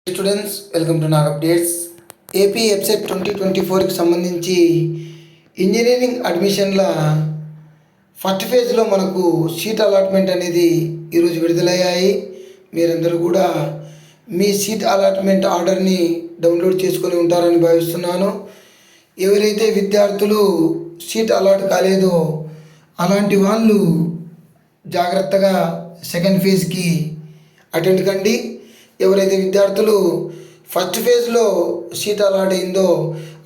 Students welcome to Nag updates. AP website 2024కి సంబంధించి engineering అడ్మిషన్ల first ఫేజ్లో మనకు సీట్ అలాట్మెంట్ అనేది ఈరోజు విడుదలయ్యాయి. మీరందరూ కూడా మీ సీట్ అలాట్మెంట్ ఆర్డర్ని డౌన్లోడ్ చేసుకొని ఉంటారని భావిస్తున్నాను. ఎవరైతే విద్యార్థులు సీట్ అలాట్ కాలేదో అలాంటి వాళ్ళు జాగ్రత్తగా సెకండ్ ఫేజ్కి అటెండ్ కండి. ఎవరైతే విద్యార్థులు ఫస్ట్ ఫేజ్లో సీట్ అలాట్ అయిందో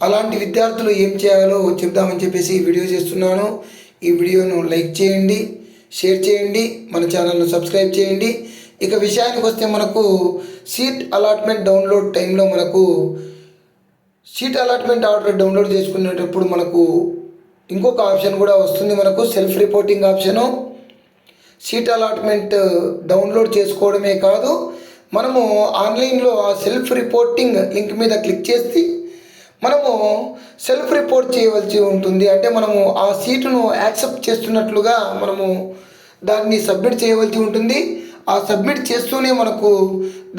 అలాంటి విద్యార్థులు ఏం చేయాలో చెప్దామని చెప్పేసి వీడియో చేస్తున్నాను. ఈ వీడియోను లైక్ చేయండి, షేర్ చేయండి, మన ఛానల్ను సబ్స్క్రైబ్ చేయండి. ఇక విషయానికి వస్తే మనకు సీట్ అలాట్మెంట్ డౌన్లోడ్ టైంలో మనకు సీట్ అలాట్మెంట్ ఆర్డర్ డౌన్లోడ్ చేసుకునేటప్పుడు మనకు ఇంకొక ఆప్షన్ కూడా వస్తుంది. మనకు self reporting option. Seat allotment download చేసుకోవడమే కాదు, మనము ఆన్లైన్లో ఆ సెల్ఫ్ రిపోర్టింగ్ లింక్ మీద క్లిక్ చేసి మనము సెల్ఫ్ రిపోర్ట్ చేయవలసి ఉంటుంది. అంటే మనము ఆ సీటును యాక్సెప్ట్ చేస్తున్నట్లుగా మనము దాన్ని సబ్మిట్ చేయవలసి ఉంటుంది. ఆ సబ్మిట్ చేస్తూనే మనకు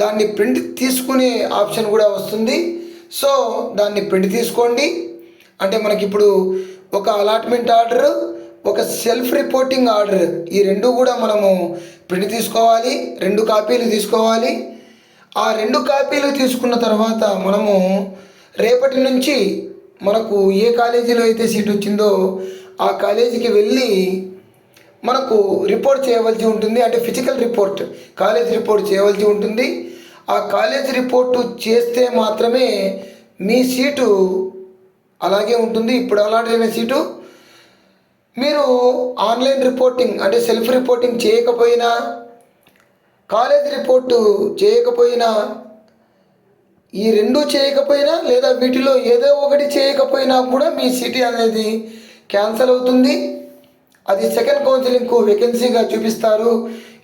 దాన్ని ప్రింట్ తీసుకునే ఆప్షన్ కూడా వస్తుంది. సో దాన్ని ప్రింట్ తీసుకోండి. అంటే మనకి ఇప్పుడు ఒక అలాట్మెంట్ ఆర్డర్, ఒక సెల్ఫ్ రిపోర్టింగ్ ఆర్డర్, ఈ రెండు కూడా మనము ప్రింట్ తీసుకోవాలి. 2 కాపీలు తీసుకోవాలి. ఆ 2 కాపీలు తీసుకున్న తర్వాత మనము రేపటి నుంచి మనకు ఏ కాలేజీలో అయితే సీట్ వచ్చిందో ఆ కాలేజీకి వెళ్ళి మనకు రిపోర్ట్ చేయవలసి ఉంటుంది. అంటే ఫిజికల్ రిపోర్ట్, కాలేజ్ రిపోర్ట్ చేయవలసి ఉంటుంది. ఆ కాలేజ్ రిపోర్టు చేస్తే మాత్రమే మీ సీటు అలాగే ఉంటుంది. ఇప్పుడు అలాట్ అయిన సీటు మీరు ఆన్లైన్ రిపోర్టింగ్ అంటే సెల్ఫ్ రిపోర్టింగ్ చేయకపోయినా, కాలేజ్ రిపోర్టు చేయకపోయినా, ఈ 2 చేయకపోయినా లేదా వీటిలో ఏదో ఒకటి చేయకపోయినా కూడా మీ సీట్ అనేది క్యాన్సిల్ అవుతుంది. అది సెకండ్ కౌన్సిలింగ్కు వేకెన్సీగా చూపిస్తారు.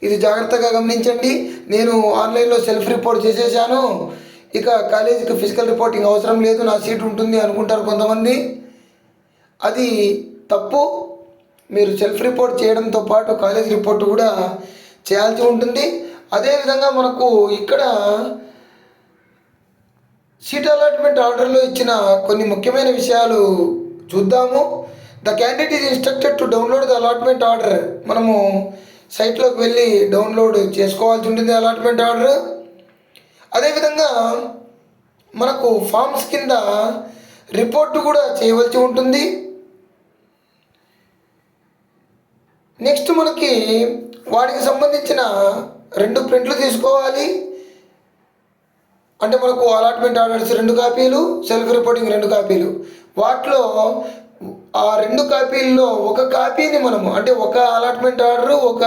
ఇది జాగ్రత్తగా గమనించండి. నేను ఆన్లైన్లో సెల్ఫ్ రిపోర్ట్ చేసేసాను, ఇక కాలేజీకి ఫిజికల్ రిపోర్టింగ్ అవసరం లేదు, నా సీట్ ఉంటుంది అనుకుంటారు కొంతమంది. అది తప్పు. మీరు సెల్ఫ్ రిపోర్ట్ చేయడంతో పాటు కాలేజ్ రిపోర్ట్ కూడా చేయాల్సి ఉంటుంది. అదేవిధంగా మనకు ఇక్కడ సీట్ అలాట్మెంట్ ఆర్డర్లో ఇచ్చిన కొన్ని ముఖ్యమైన విషయాలు చూద్దాము. The candidate is instructed to download the allotment order. మనము సైట్లోకి వెళ్ళి డౌన్లోడ్ చేసుకోవాల్సి ఉంటుంది అలాట్మెంట్ ఆర్డర్. అదేవిధంగా మనకు ఫామ్స్ కింద రిపోర్టు కూడా చేయవలసి ఉంటుంది. నెక్స్ట్ మనకి వాటికి సంబంధించిన 2 ప్రింట్లు తీసుకోవాలి. అంటే మనకు అలాట్మెంట్ ఆర్డర్స్ 2 కాపీలు, సెల్ఫ్ రిపోర్టింగ్ 2 కాపీలు. వాటిలో ఆ 2 కాపీల్లో ఒక కాపీని మనము అంటే ఒక అలాట్మెంట్ ఆర్డరు, ఒక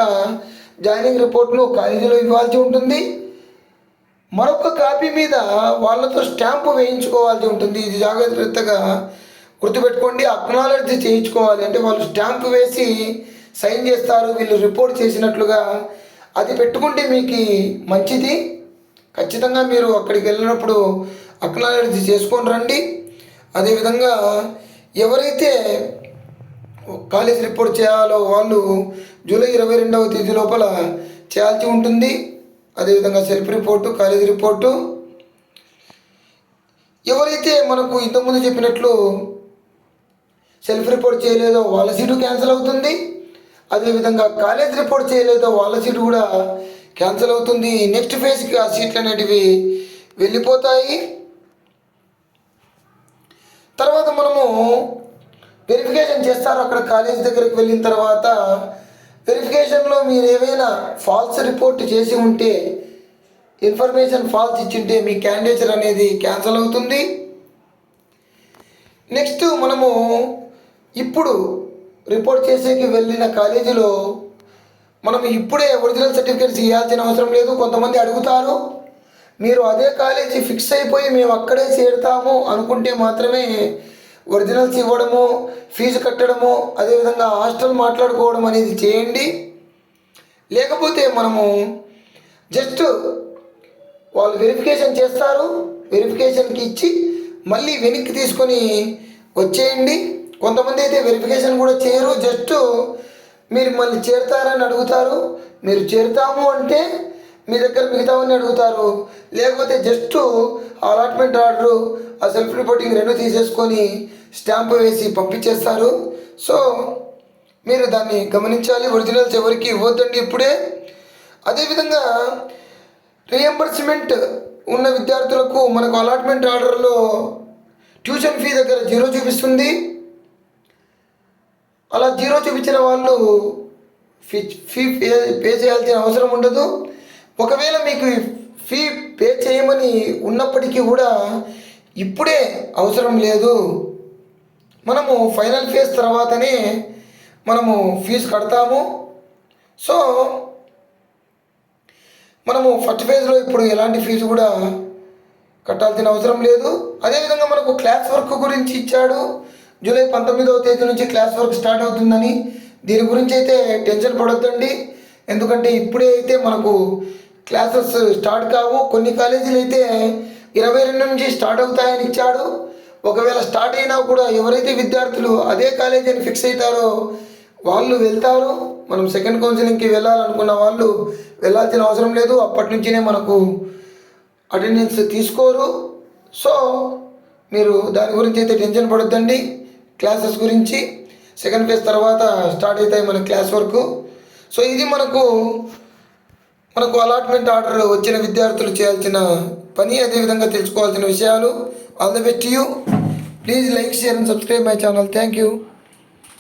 జాయినింగ్ రిపోర్ట్ను కాలేజీలో ఇవ్వాల్సి ఉంటుంది. మరొక కాపీ మీద వాళ్ళతో స్టాంపు వేయించుకోవాల్సి ఉంటుంది. ఇది జాగ్రత్తగా గుర్తుపెట్టుకోండి. అక్నాలెడ్జ్ చేయించుకోవాలి. అంటే వాళ్ళు స్టాంపు వేసి సైన్ చేస్తారు వీళ్ళు రిపోర్ట్ చేసినట్లుగా. అది పెట్టుకుంటే మీకు మంచిది. ఖచ్చితంగా మీరు అక్కడికి వెళ్ళినప్పుడు అక్నాలెడ్జ్ చేసుకొని రండి. అదేవిధంగా ఎవరైతే కాలేజ్ రిపోర్ట్ చేయాలో వాళ్ళు జూలై 22వ తేదీ లోపల చేయాల్సి ఉంటుంది. అదేవిధంగా సెల్ఫ్ రిపోర్టు, కాలేజ్ రిపోర్టు. ఎవరైతే మనకు ఇంతకుముందు చెప్పినట్లు సెల్ఫ్ రిపోర్ట్ చేయలేదో వాళ్ళ సీటు క్యాన్సిల్ అవుతుంది. అదేవిధంగా కాలేజ్ రిపోర్ట్ చేయలేదో వాళ్ళ సీటు కూడా క్యాన్సిల్ అవుతుంది. నెక్స్ట్ ఫేజ్కి ఆ సీట్లు అనేటివి వెళ్ళిపోతాయి. తర్వాత మనము వెరిఫికేషన్ చేస్తారు. అక్కడ కాలేజ్ దగ్గరికి వెళ్ళిన తర్వాత వెరిఫికేషన్లో మీరు ఏమైనా ఫాల్స్ రిపోర్ట్ చేసి ఉంటే, ఇన్ఫర్మేషన్ ఫాల్స్ ఇచ్చింటే మీ క్యాండిడేచర్ అనేది క్యాన్సిల్ అవుతుంది. నెక్స్ట్ మనము ఇప్పుడు రిపోర్ట్ చేసేకి వెళ్ళిన కాలేజీలో మనం ఇప్పుడే ఒరిజినల్ సర్టిఫికేట్స్ ఇవ్వాల్సిన అవసరం లేదు. కొంతమంది అడుగుతారు. మీరు అదే కాలేజీ ఫిక్స్ అయిపోయి మేము అక్కడే చేరుతాము అనుకుంటే మాత్రమే ఒరిజినల్స్ ఇవ్వడము, ఫీజు కట్టడము, అదేవిధంగా హాస్టల్ మాట్లాడుకోవడం అనేది చేయండి. లేకపోతే మనము జస్ట్ వాళ్ళు వెరిఫికేషన్ చేస్తారు, వెరిఫికేషన్కి ఇచ్చి మళ్ళీ వెనక్కి తీసుకొని వచ్చేయండి. కొంతమంది అయితే వెరిఫికేషన్ కూడా చేయరు, జస్ట్ మీరు మళ్ళీ చేరుతారని అడుగుతారు. మీరు చేరుతాము అంటే మీ దగ్గర మిగతావన్నీ అడుగుతారు. లేకపోతే జస్ట్ అలాట్మెంట్ ఆర్డరు ఆ సెల్ఫ్ రిపోర్టింగ్ రెండు తీసేసుకొని స్టాంపు వేసి పంపించేస్తారు. సో మీరు దాన్ని గమనించాలి. ఒరిజినల్స్ ఎవరికి ఇవ్వద్దండి ఇప్పుడే. అదేవిధంగా రియంబర్స్మెంట్ ఉన్న విద్యార్థులకు మనకు అలాట్మెంట్ ఆర్డర్లో ట్యూషన్ ఫీ దగ్గర 0 చూపిస్తుంది. అలా 0 చూపించిన వాళ్ళు ఫీ పే చేయాల్సిన అవసరం ఉండదు. ఒకవేళ మీకు ఫీ పే చేయమని ఉన్నప్పటికీ కూడా ఇప్పుడే అవసరం లేదు. మనము ఫైనల్ ఫేజ్ తర్వాతనే మనము ఫీజు కడతాము. సో మనము ఫస్ట్ ఫేజ్లో ఇప్పుడు ఎలాంటి ఫీజు కూడా కట్టాల్సిన అవసరం లేదు. అదేవిధంగా మనకు క్లాస్ వర్క్ గురించి ఇచ్చాడు. జూలై 19వ తేదీ నుంచి క్లాస్ వర్క్ స్టార్ట్ అవుతుందని. దీని గురించి అయితే టెన్షన్ పడొద్దండి. ఎందుకంటే ఇప్పుడే అయితే మనకు క్లాసెస్ స్టార్ట్ కావు. కొన్ని కాలేజీలు అయితే 22 నుంచి స్టార్ట్ అవుతాయని ఇచ్చాడు. ఒకవేళ స్టార్ట్ అయినా కూడా ఎవరైతే విద్యార్థులు అదే కాలేజీ అని ఫిక్స్ అవుతారో వాళ్ళు వెళ్తారు. మనం సెకండ్ కౌన్సిలింగ్కి వెళ్ళాలనుకున్న వాళ్ళు వెళ్ళాల్సిన అవసరం లేదు. అప్పటి నుంచినే మనకు అటెండెన్స్ తీసుకోరు. సో మీరు దాని గురించి అయితే టెన్షన్ పడొద్దండి. క్లాసెస్ గురించి సెకండ్ ఫేజ్ తర్వాత స్టార్ట్ అవుతాయి మన క్లాస్ వర్క్. సో ఇది మనకు అలాట్మెంట్ ఆర్డర్ వచ్చిన విద్యార్థులు చేయాల్సిన పని, అదేవిధంగా తెలుసుకోవాల్సిన విషయాలు. All the best you. Please like, share and subscribe my channel. Thank you.